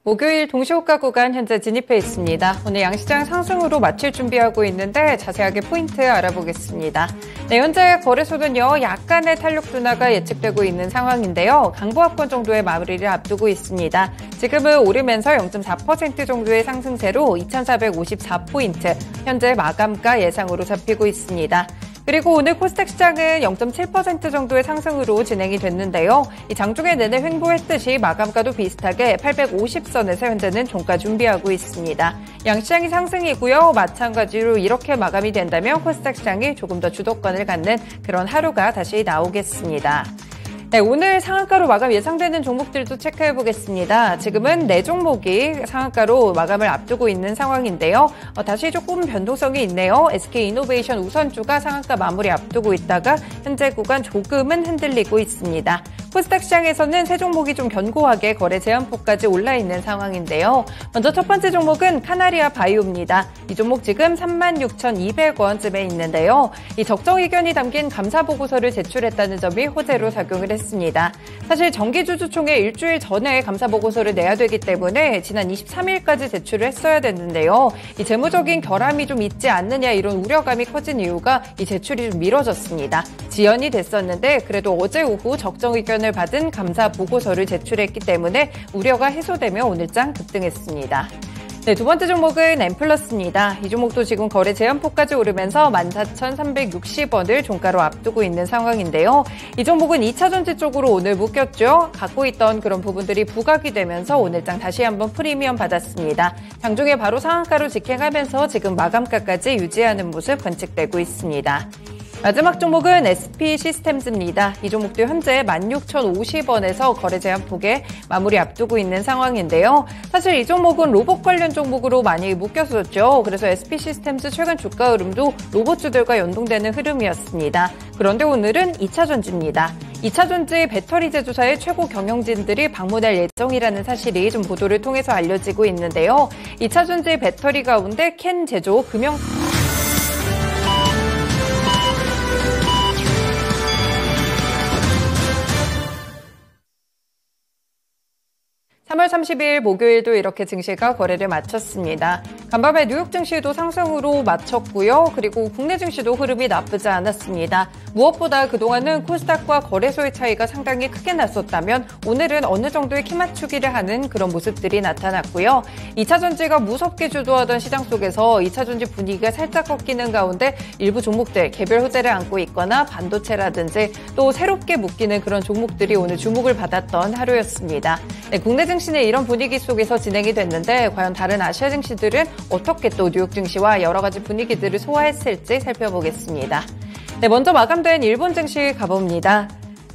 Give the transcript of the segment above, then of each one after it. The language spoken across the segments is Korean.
목요일 동시호가 구간 현재 진입해 있습니다. 오늘 양시장 상승으로 마칠 준비하고 있는데 자세하게 포인트 알아보겠습니다. 네, 현재 거래소는요, 약간의 탄력 둔화가 예측되고 있는 상황인데요. 강보합권 정도의 마무리를 앞두고 있습니다. 지금은 오르면서 0.4% 정도의 상승세로 2,454포인트, 현재 마감가 예상으로 잡히고 있습니다. 그리고 오늘 코스닥 시장은 0.7% 정도의 상승으로 진행이 됐는데요. 이 장중에 내내 횡보했듯이 마감가도 비슷하게 850선에서 현재는 종가 준비하고 있습니다. 양시장이 상승이고요. 마찬가지로 이렇게 마감이 된다면 코스닥 시장이 조금 더 주도권을 갖는 그런 하루가 다시 나오겠습니다. 네, 오늘 상한가로 마감 예상되는 종목들도 체크해 보겠습니다. 지금은 4종목이 상한가로 마감을 앞두고 있는 상황인데요. 다시 조금 변동성이 있네요. SK이노베이션 우선주가 상한가 마무리 앞두고 있다가 현재 구간 조금은 흔들리고 있습니다. 코스닥 시장에서는 세 종목이 좀 견고하게 거래 제한폭까지 올라 있는 상황인데요. 먼저 첫 번째 종목은 카나리아 바이오입니다. 이 종목 지금 36,200원쯤에 있는데요. 이 적정 의견이 담긴 감사 보고서를 제출했다는 점이 호재로 작용을 했습니다. 사실 정기주주총회 일주일 전에 감사 보고서를 내야 되기 때문에 지난 23일까지 제출을 했어야 됐는데요. 이 재무적인 결함이 좀 있지 않느냐 이런 우려감이 커진 이유가 이 제출이 좀 미뤄졌습니다. 지연이 됐었는데 그래도 어제 오후 적정 의견을 받은 감사 보고서를 제출했기 때문에 우려가 해소되며 오늘장 급등했습니다. 네, 두 번째 종목은 엠플러스입니다. 이 종목도 지금 거래 제한폭까지 오르면서 14,360원을 종가로 앞두고 있는 상황인데요. 이 종목은 2차전지 쪽으로 오늘 묶였죠. 갖고 있던 그런 부분들이 부각이 되면서 오늘장 다시 한번 프리미엄 받았습니다. 장중에 바로 상한가로 직행하면서 지금 마감가까지 유지하는 모습 관측되고 있습니다. 마지막 종목은 SP시스템즈입니다. 이 종목도 현재 16,050원에서 거래 제한폭에 마무리 앞두고 있는 상황인데요. 사실 이 종목은 로봇 관련 종목으로 많이 묶였었죠. 그래서 SP시스템즈 최근 주가 흐름도 로봇주들과 연동되는 흐름이었습니다. 그런데 오늘은 2차전지입니다. 2차전지 배터리 제조사의 최고 경영진들이 방문할 예정이라는 사실이 좀 보도를 통해서 알려지고 있는데요. 2차전지 배터리 가운데 캔 제조, 금형 3월 30일 목요일도 이렇게 증시가 거래를 마쳤습니다. 간밤에 뉴욕 증시도 상승으로 마쳤고요. 그리고 국내 증시도 흐름이 나쁘지 않았습니다. 무엇보다 그동안은 코스닥과 거래소의 차이가 상당히 크게 났었다면 오늘은 어느 정도의 키 맞추기를 하는 그런 모습들이 나타났고요. 2차전지가 무섭게 주도하던 시장 속에서 2차전지 분위기가 살짝 꺾이는 가운데 일부 종목들 개별 호재를 안고 있거나 반도체라든지 또 새롭게 묶이는 그런 종목들이 오늘 주목을 받았던 하루였습니다. 네, 국내 증시는 이런 분위기 속에서 진행이 됐는데 과연 다른 아시아 증시들은 어떻게 또 뉴욕 증시와 여러 가지 분위기들을 소화했을지 살펴보겠습니다. 네, 먼저 마감된 일본 증시 가봅니다.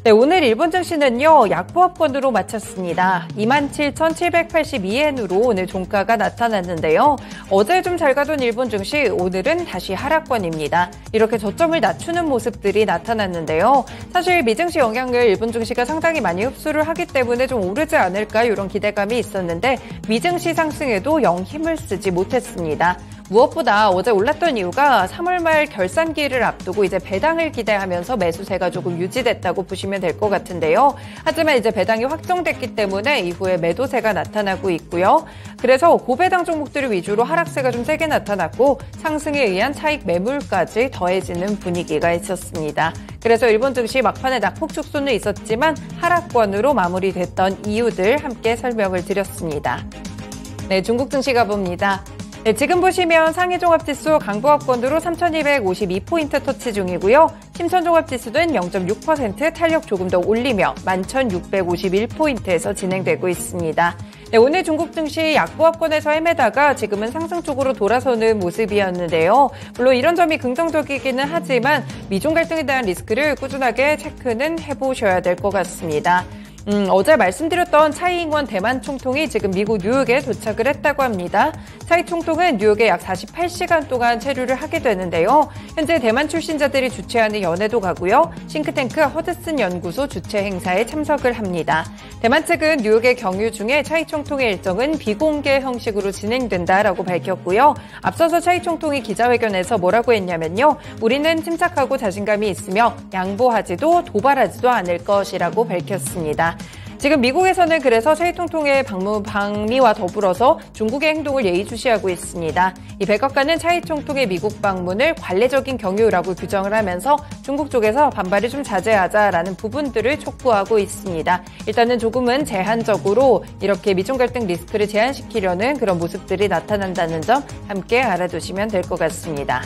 네, 오늘 일본 증시는요, 약보합권으로 마쳤습니다. 27,782엔으로 오늘 종가가 나타났는데요. 어제 좀 잘 가던 일본 증시, 오늘은 다시 하락권입니다. 이렇게 저점을 낮추는 모습들이 나타났는데요. 사실 미증시 영향을 일본 증시가 상당히 많이 흡수를 하기 때문에 좀 오르지 않을까 이런 기대감이 있었는데 미증시 상승에도 영 힘을 쓰지 못했습니다. 무엇보다 어제 올랐던 이유가 3월 말 결산기일을 앞두고 이제 배당을 기대하면서 매수세가 조금 유지됐다고 보시면 될 것 같은데요. 하지만 이제 배당이 확정됐기 때문에 이후에 매도세가 나타나고 있고요. 그래서 고배당 종목들을 위주로 하락세가 좀 세게 나타났고 상승에 의한 차익 매물까지 더해지는 분위기가 있었습니다. 그래서 일본 증시 막판에 낙폭 축소는 있었지만 하락권으로 마무리됐던 이유들 함께 설명을 드렸습니다. 네, 중국 증시 가봅니다. 네, 지금 보시면 상해종합지수 강보합권으로 3,252포인트 터치 중이고요. 심천종합지수는 0.6% 탄력 조금 더 올리며 11,651포인트에서 진행되고 있습니다. 네, 오늘 중국 증시 약보합권에서 헤매다가 지금은 상승 쪽으로 돌아서는 모습이었는데요. 물론 이런 점이 긍정적이기는 하지만 미중 갈등에 대한 리스크를 꾸준하게 체크는 해보셔야 될 것 같습니다. 어제 말씀드렸던 차이 잉원 대만 총통이 지금 미국 뉴욕에 도착을 했다고 합니다. 차이 총통은 뉴욕에 약 48시간 동안 체류를 하게 되는데요. 현재 대만 출신자들이 주최하는 연회도 가고요. 싱크탱크 허드슨 연구소 주최 행사에 참석을 합니다. 대만 측은 뉴욕의 경유 중에 차이 총통의 일정은 비공개 형식으로 진행된다라고 밝혔고요. 앞서서 차이 총통이 기자회견에서 뭐라고 했냐면요. 우리는 침착하고 자신감이 있으며 양보하지도 도발하지도 않을 것이라고 밝혔습니다. 지금 미국에서는 그래서 샤이통통의 방미와 더불어서 중국의 행동을 예의주시하고 있습니다. 이 백악관은 샤이통통의 미국 방문을 관례적인 경유라고 규정을 하면서 중국 쪽에서 반발을 좀 자제하자라는 부분들을 촉구하고 있습니다. 일단은 조금은 제한적으로 이렇게 미중 갈등 리스크를 제한시키려는 그런 모습들이 나타난다는 점 함께 알아두시면 될 것 같습니다.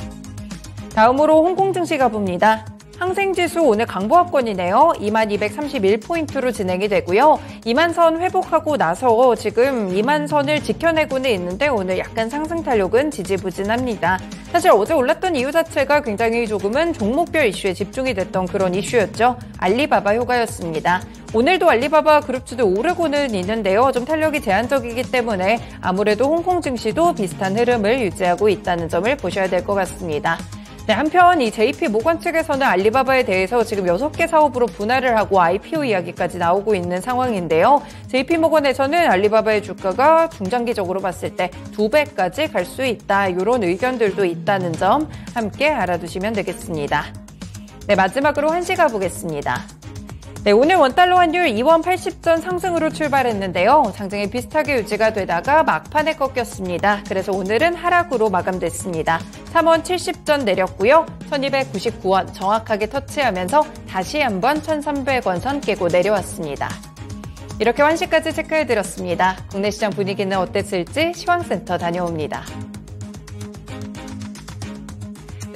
다음으로 홍콩 증시 가봅니다. 항생지수 오늘 강보합권이네요. 2231포인트로 진행이 되고요. 2만선 회복하고 나서 지금 2만선을 지켜내고는 있는데 오늘 약간 상승 탄력은 지지부진합니다. 사실 어제 올랐던 이유 자체가 굉장히 조금은 종목별 이슈에 집중이 됐던 그런 이슈였죠. 알리바바 효과였습니다. 오늘도 알리바바 그룹주들 오르고는 있는데요. 좀 탄력이 제한적이기 때문에 아무래도 홍콩 증시도 비슷한 흐름을 유지하고 있다는 점을 보셔야 될 것 같습니다. 네, 한편 이 JP 모건 측에서는 알리바바에 대해서 지금 6개 사업으로 분할을 하고 IPO 이야기까지 나오고 있는 상황인데요. JP 모건에서는 알리바바의 주가가 중장기적으로 봤을 때 2배까지 갈 수 있다. 이런 의견들도 있다는 점 함께 알아두시면 되겠습니다. 네, 마지막으로 한시 가보겠습니다. 네, 오늘 원달러 환율 2원 80전 상승으로 출발했는데요. 장중에 비슷하게 유지가 되다가 막판에 꺾였습니다. 그래서 오늘은 하락으로 마감됐습니다. 3원 70전 내렸고요. 1299원 정확하게 터치하면서 다시 한번 1300원 선 깨고 내려왔습니다. 이렇게 환시까지 체크해드렸습니다. 국내 시장 분위기는 어땠을지 시황센터 다녀옵니다.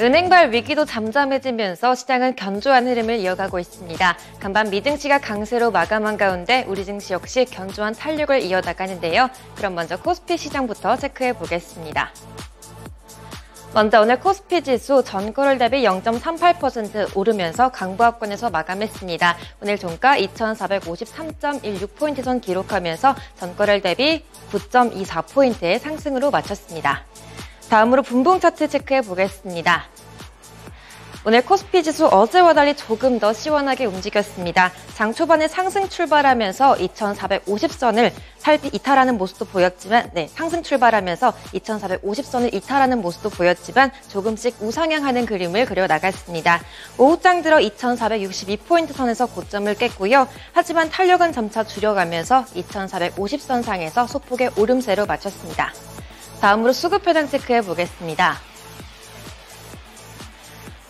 은행발 위기도 잠잠해지면서 시장은 견조한 흐름을 이어가고 있습니다. 간밤 미증시가 강세로 마감한 가운데 우리 증시 역시 견조한 탄력을 이어나가는데요. 그럼 먼저 코스피 시장부터 체크해 보겠습니다. 먼저 오늘 코스피 지수 전거래일 대비 0.38% 오르면서 강보합권에서 마감했습니다. 오늘 종가 2453.16포인트 선 기록하면서 전거래일 대비 9.24포인트의 상승으로 마쳤습니다. 다음으로 분봉 차트 체크해 보겠습니다. 오늘 코스피 지수 어제와 달리 조금 더 시원하게 움직였습니다. 장 초반에 상승 출발하면서 2450선을 이탈하는 모습도 보였지만, 상승 출발하면서 2450선을 이탈하는 모습도 보였지만 조금씩 우상향하는 그림을 그려나갔습니다. 오후장 들어 2462포인트 선에서 고점을 깼고요. 하지만 탄력은 점차 줄여가면서 2450선 상에서 소폭의 오름세로 마쳤습니다. 다음으로 수급회장 체크해 보겠습니다.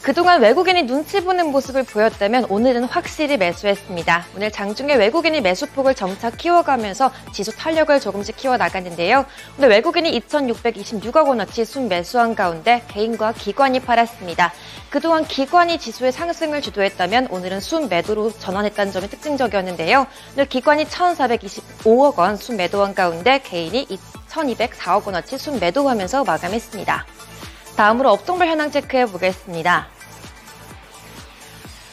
그동안 외국인이 눈치 보는 모습을 보였다면 오늘은 확실히 매수했습니다. 오늘 장중에 외국인이 매수폭을 점차 키워가면서 지수 탄력을 조금씩 키워나갔는데요. 오늘 외국인이 2,626억 원어치 순매수한 가운데 개인과 기관이 팔았습니다. 그동안 기관이 지수의 상승을 주도했다면 오늘은 순매도로 전환했다는 점이 특징적이었는데요. 오늘 기관이 1,425억 원 순매도한 가운데 개인이 1,204억 원어치 순매도하면서 마감했습니다. 다음으로 업종별 현황 체크해 보겠습니다.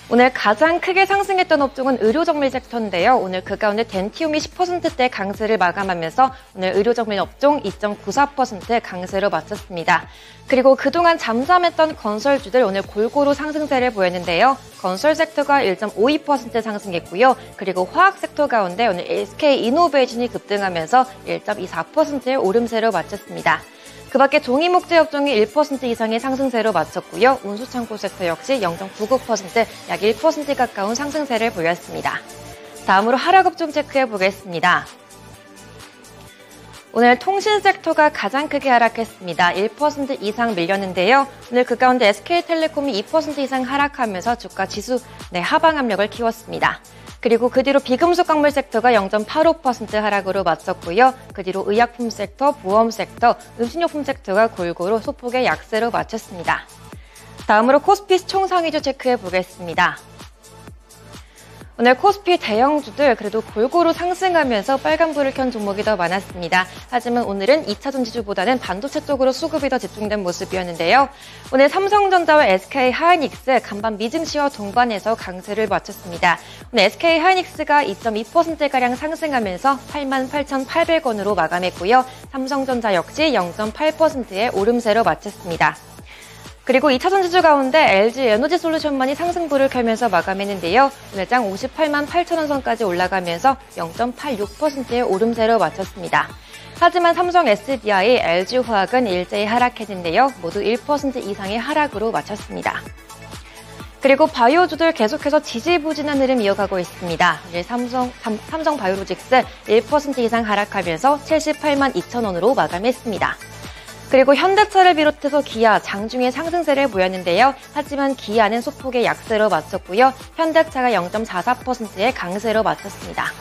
오늘 가장 크게 상승했던 업종은 의료정밀 섹터인데요. 오늘 그 가운데 덴티움이 10%대 강세를 마감하면서 오늘 의료정밀 업종 2.94% 강세로 마쳤습니다. 그리고 그동안 잠잠했던 건설주들 오늘 골고루 상승세를 보였는데요. 건설 섹터가 1.52% 상승했고요. 그리고 화학 섹터 가운데 오늘 SK이노베이션이 급등하면서 1.24%의 오름세로 마쳤습니다. 그 밖에 종이목재 업종이 1% 이상의 상승세로 마쳤고요. 운수창고 섹터 역시 0.99%, 약 1% 가까운 상승세를 보였습니다. 다음으로 하락 업종 체크해 보겠습니다. 오늘 통신 섹터가 가장 크게 하락했습니다. 1% 이상 밀렸는데요. 오늘 그 가운데 SK텔레콤이 2% 이상 하락하면서 주가 지수 하방 압력을 키웠습니다. 그리고 그 뒤로 비금속 광물 섹터가 0.85% 하락으로 마쳤고요. 그 뒤로 의약품 섹터, 보험 섹터, 음식료품 섹터가 골고루 소폭의 약세로 마쳤습니다. 다음으로 코스피 총상위주 체크해 보겠습니다. 오늘 코스피 대형주들 그래도 골고루 상승하면서 빨간불을 켠 종목이 더 많았습니다. 하지만 오늘은 2차 전지주보다는 반도체 쪽으로 수급이 더 집중된 모습이었는데요. 오늘 삼성전자와 SK하이닉스 간밤 미증시와 동반해서 강세를 마쳤습니다. 오늘 SK하이닉스가 2.2%가량 상승하면서 88,800원으로 마감했고요. 삼성전자 역시 0.8%의 오름세로 마쳤습니다. 그리고 2차 전지주 가운데 LG 에너지솔루션만이 상승불을 켜면서 마감했는데요. 오늘 장 58만 8천원 선까지 올라가면서 0.86%의 오름세로 마쳤습니다. 하지만 삼성 SDI, LG화학은 일제히 하락했는데요. 모두 1% 이상의 하락으로 마쳤습니다. 그리고 바이오주들 계속해서 지지부진한 흐름 이어가고 있습니다. 오늘 삼성 바이오로직스 1% 이상 하락하면서 78만 2천 원으로 마감했습니다. 그리고 현대차를 비롯해서 기아, 장중에 상승세를 보였는데요. 하지만 기아는 소폭의 약세로 마쳤고요. 현대차가 0.44%의 강세로 마쳤습니다.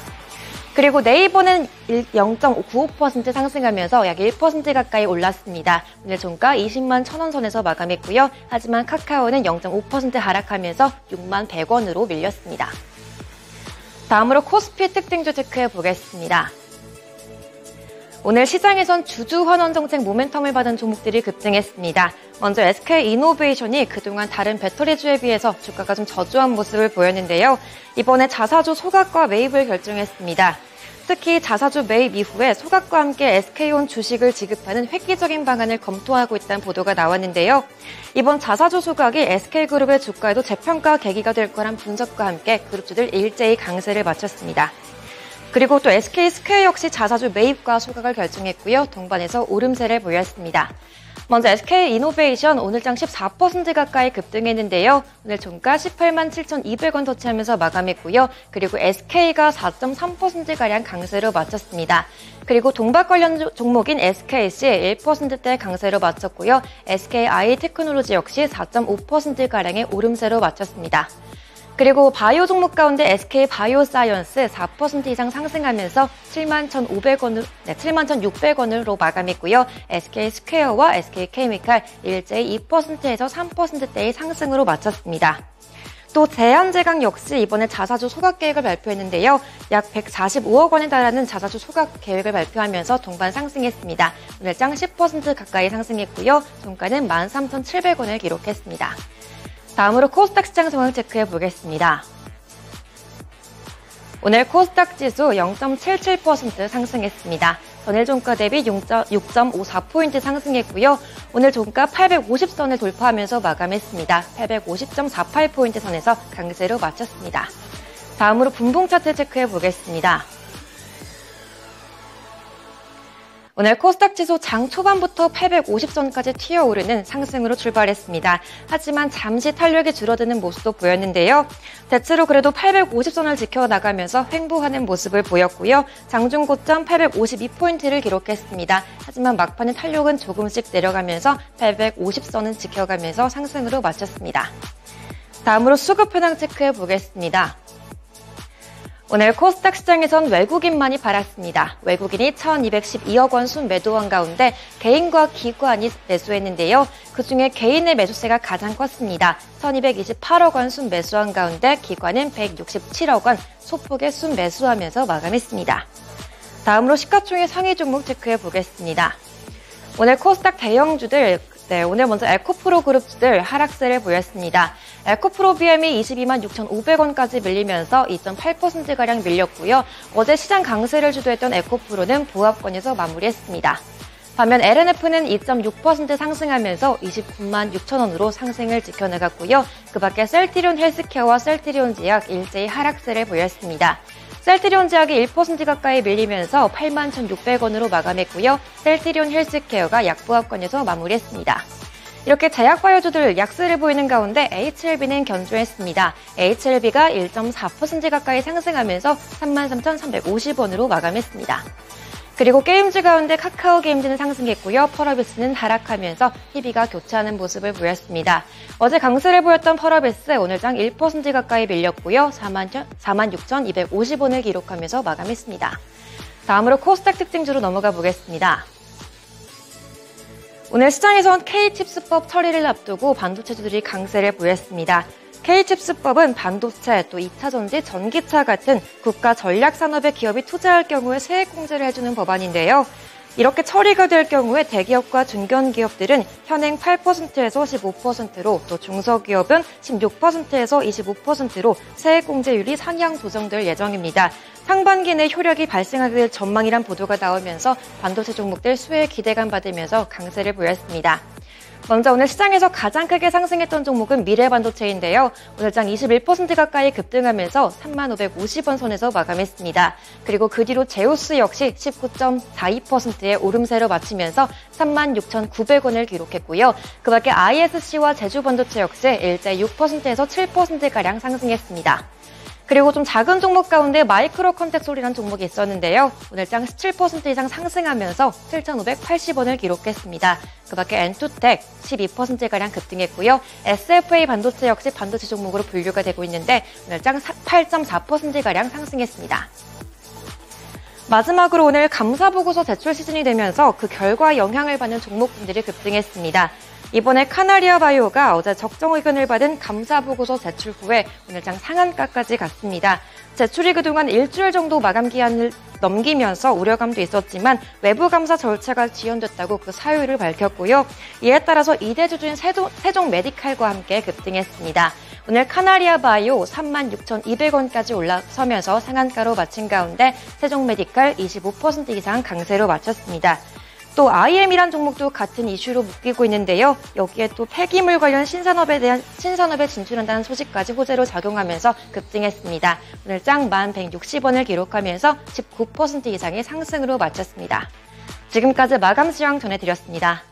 그리고 네이버는 0.95% 상승하면서 약 1% 가까이 올랐습니다. 오늘 종가 20만 1,000원 선에서 마감했고요. 하지만 카카오는 0.5% 하락하면서 6만 100원으로 밀렸습니다. 다음으로 코스피 특징주 체크해 보겠습니다. 오늘 시장에선 주주 환원 정책 모멘텀을 받은 종목들이 급등했습니다. 먼저 SK이노베이션이 그동안 다른 배터리주에 비해서 주가가 좀 저조한 모습을 보였는데요. 이번에 자사주 소각과 매입을 결정했습니다. 특히 자사주 매입 이후에 소각과 함께 SK온 주식을 지급하는 획기적인 방안을 검토하고 있다는 보도가 나왔는데요. 이번 자사주 소각이 SK그룹의 주가에도 재평가 계기가 될 거란 분석과 함께 그룹주들 일제히 강세를 마쳤습니다. 그리고 또 SK스퀘어 역시 자사주 매입과 소각을 결정했고요. 동반해서 오름세를 보였습니다. 먼저 SK이노베이션 오늘장 14% 가까이 급등했는데요. 오늘 종가 18만 7,200원 터치하면서 마감했고요. 그리고 SK가 4.3%가량 강세로 마쳤습니다. 그리고 동박 관련 종목인 SKC 1%대 강세로 마쳤고요. SKI테크놀로지 역시 4.5%가량의 오름세로 마쳤습니다. 그리고 바이오 종목 가운데 SK바이오사이언스 4% 이상 상승하면서 71,600원으로 마감했고요. SK스퀘어와 SK케미칼 일제히 2%에서 3%대의 상승으로 마쳤습니다. 또 대한제강 역시 이번에 자사주 소각 계획을 발표했는데요. 약 145억 원에 달하는 자사주 소각 계획을 발표하면서 동반 상승했습니다. 오늘장 10% 가까이 상승했고요. 종가는 13,700원을 기록했습니다. 다음으로 코스닥 시장 상황 체크해 보겠습니다. 오늘 코스닥 지수 0.77% 상승했습니다. 전일 종가 대비 6.54포인트 상승했고요. 오늘 종가 850선을 돌파하면서 마감했습니다. 850.48포인트 선에서 강세로 마쳤습니다. 다음으로 분봉 차트 체크해 보겠습니다. 오늘 코스닥 지수 장 초반부터 850선까지 튀어오르는 상승으로 출발했습니다. 하지만 잠시 탄력이 줄어드는 모습도 보였는데요. 대체로 그래도 850선을 지켜나가면서 횡보하는 모습을 보였고요. 장중 고점 852포인트를 기록했습니다. 하지만 막판에 탄력은 조금씩 내려가면서 850선은 지켜가면서 상승으로 마쳤습니다. 다음으로 수급 현황 체크해 보겠습니다. 오늘 코스닥 시장에선 외국인만이 팔았습니다. 외국인이 1,212억 원 순매도한 가운데 개인과 기관이 매수했는데요. 그중에 개인의 매수세가 가장 컸습니다. 1,228억 원 순매수한 가운데 기관은 167억 원 소폭의 순매수하면서 마감했습니다. 다음으로 시가총액 상위 종목 체크해 보겠습니다. 오늘 코스닥 대형주들 오늘 먼저 에코프로 그룹주들 하락세를 보였습니다. 에코프로 BM이 22만 6,500원까지 밀리면서 2.8%가량 밀렸고요. 어제 시장 강세를 주도했던 에코프로는 보합권에서 마무리했습니다. 반면 LNF는 2.6% 상승하면서 29만 6천원으로 상승을 지켜나갔고요. 그 밖에 셀트리온 헬스케어와 셀트리온 제약 일제히 하락세를 보였습니다. 셀트리온 제약이 1% 가까이 밀리면서 8만 1,600원으로 마감했고요. 셀트리온 헬스케어가 약보합권에서 마무리했습니다. 이렇게 제약바이오주들 약세를 보이는 가운데 HLB는 견조했습니다. HLB가 1.4% 가까이 상승하면서 33,350원으로 마감했습니다. 그리고 게임즈 가운데 카카오 게임즈는 상승했고요. 펄어비스는 하락하면서 희비가 교차하는 모습을 보였습니다. 어제 강세를 보였던 펄어비스 오늘장 1% 가까이 밀렸고요. 46,250원을 기록하면서 마감했습니다. 다음으로 코스닥 특징주로 넘어가 보겠습니다. 오늘 시장에선 K칩스법 처리를 앞두고 반도체주들이 강세를 보였습니다. K칩스법은 반도체, 또 2차전지, 전기차 같은 국가 전략 산업에 기업이 투자할 경우에 세액공제를 해주는 법안인데요. 이렇게 처리가 될 경우에 대기업과 중견기업들은 현행 8%에서 15%로 또 중소기업은 16%에서 25%로 세액공제율이 상향 조정될 예정입니다. 상반기 내 효력이 발생하게 될 전망이란 보도가 나오면서 반도체 종목들 수혜 기대감 받으면서 강세를 보였습니다. 먼저 오늘 시장에서 가장 크게 상승했던 종목은 미래반도체인데요. 오늘 장 21% 가까이 급등하면서 3550원 선에서 마감했습니다. 그리고 그 뒤로 제우스 역시 19.42%의 오름세로 마치면서 36,900원을 기록했고요. 그 밖에 ISC와 제주반도체 역시 일제 6%에서 7%가량 상승했습니다. 그리고 좀 작은 종목 가운데 마이크로 컨텍솔이라는 종목이 있었는데요. 오늘 장 17% 이상 상승하면서 7,580원을 기록했습니다. 그 밖에 엔투텍 12%가량 급등했고요. SFA 반도체 역시 반도체 종목으로 분류가 되고 있는데 오늘 장 8.4%가량 상승했습니다. 마지막으로 오늘 감사보고서 제출 시즌이 되면서 그 결과에 영향을 받는 종목군들이 급등했습니다. 이번에 카나리아 바이오가 어제 적정 의견을 받은 감사보고서 제출 후에 오늘 장 상한가까지 갔습니다. 제출이 그동안 일주일 정도 마감 기한을 넘기면서 우려감도 있었지만 외부 감사 절차가 지연됐다고 그 사유를 밝혔고요. 이에 따라서 2대 주주인 세종 메디칼과 함께 급등했습니다. 오늘 카나리아 바이오 36,200원까지 올라서면서 상한가로 마친 가운데 세종 메디칼 25% 이상 강세로 마쳤습니다. 또 IM이란 종목도 같은 이슈로 묶이고 있는데요. 여기에 또 폐기물 관련 신산업에 진출한다는 소식까지 호재로 작용하면서 급등했습니다. 오늘 장 1160원을 기록하면서 19% 이상의 상승으로 마쳤습니다. 지금까지 마감 시황 전해드렸습니다.